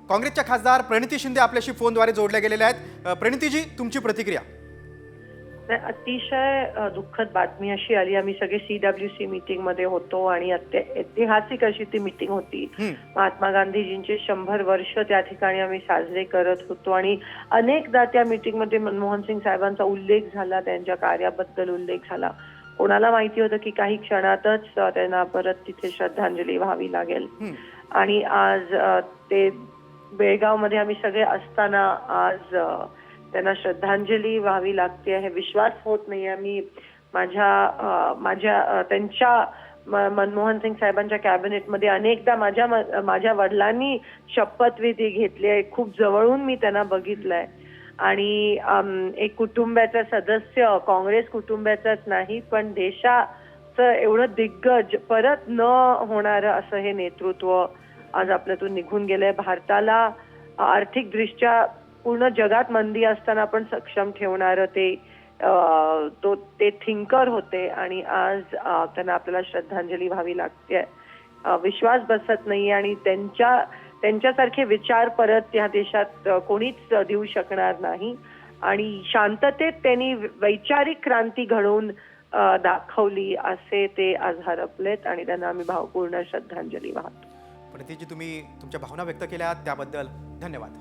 काँग्रेसच्या खासदार प्रणिती शिंदे आपल्याशी फोनद्वारे जोडल्या गेलेल्या आहेत। प्रणितीजी, तुमची प्रतिक्रिया। अतिशय दुःखद बातमी अशी आली। आम्ही सगळे CWC मीटिंग मध्ये होतो आणि ऐतिहासिक अशी ती मीटिंग होती। महात्मा गांधीजींचे 100 वर्ष त्या ठिकाणी आम्ही साजरे करत होतो आणि अनेकदा त्या मीटिंग मध्ये मनमोहन सिंग साहेबांचा उल्लेख झाला, त्यांच्या कार्याबद्दल उल्लेख झाला। कोणाला माहिती होतं की काही क्षणातच त्यांना परत तिथे श्रद्धांजली व्हावी लागेल आणि आज ते बेळगाव मध्ये आम्ही सगळे असताना आज त्यांना श्रद्धांजली व्हावी लागते हे विश्वास होत नाहीये। मी त्यांच्या मनमोहन सिंग साहेबांच्या कॅबिनेटमध्ये अनेकदा माझ्या वडिलांनी शपथविधी घेतली आहे, खूप जवळून मी त्यांना बघितलंय आणि एक कुटुंबाचा सदस्य, काँग्रेस कुटुंबाचाच नाही पण देशाचं एवढं दिग्गज परत न होणारं असं हे नेतृत्व आज आपल्यातून निघून गेलंय। भारताला आर्थिक दृष्ट्या पूर्ण जगात मंदी असताना पण सक्षम ठेवणारं ते थिंकर होते आणि आज त्यांना आपल्याला श्रद्धांजली व्हावी लागते। विश्वास बसत नाही आणि त्यांच्यासारखे विचार परत या देशात कोणीच देऊ शकणार नाही आणि शांततेत त्यांनी वैचारिक क्रांती घडवून दाखवली असे ते आज हरपलेत आणि त्यांना आम्ही भावपूर्ण श्रद्धांजली वाहतो। प्रणितीजी, तुम्ही तुमच्या भावना व्यक्त केल्या त्याबद्दल धन्यवाद।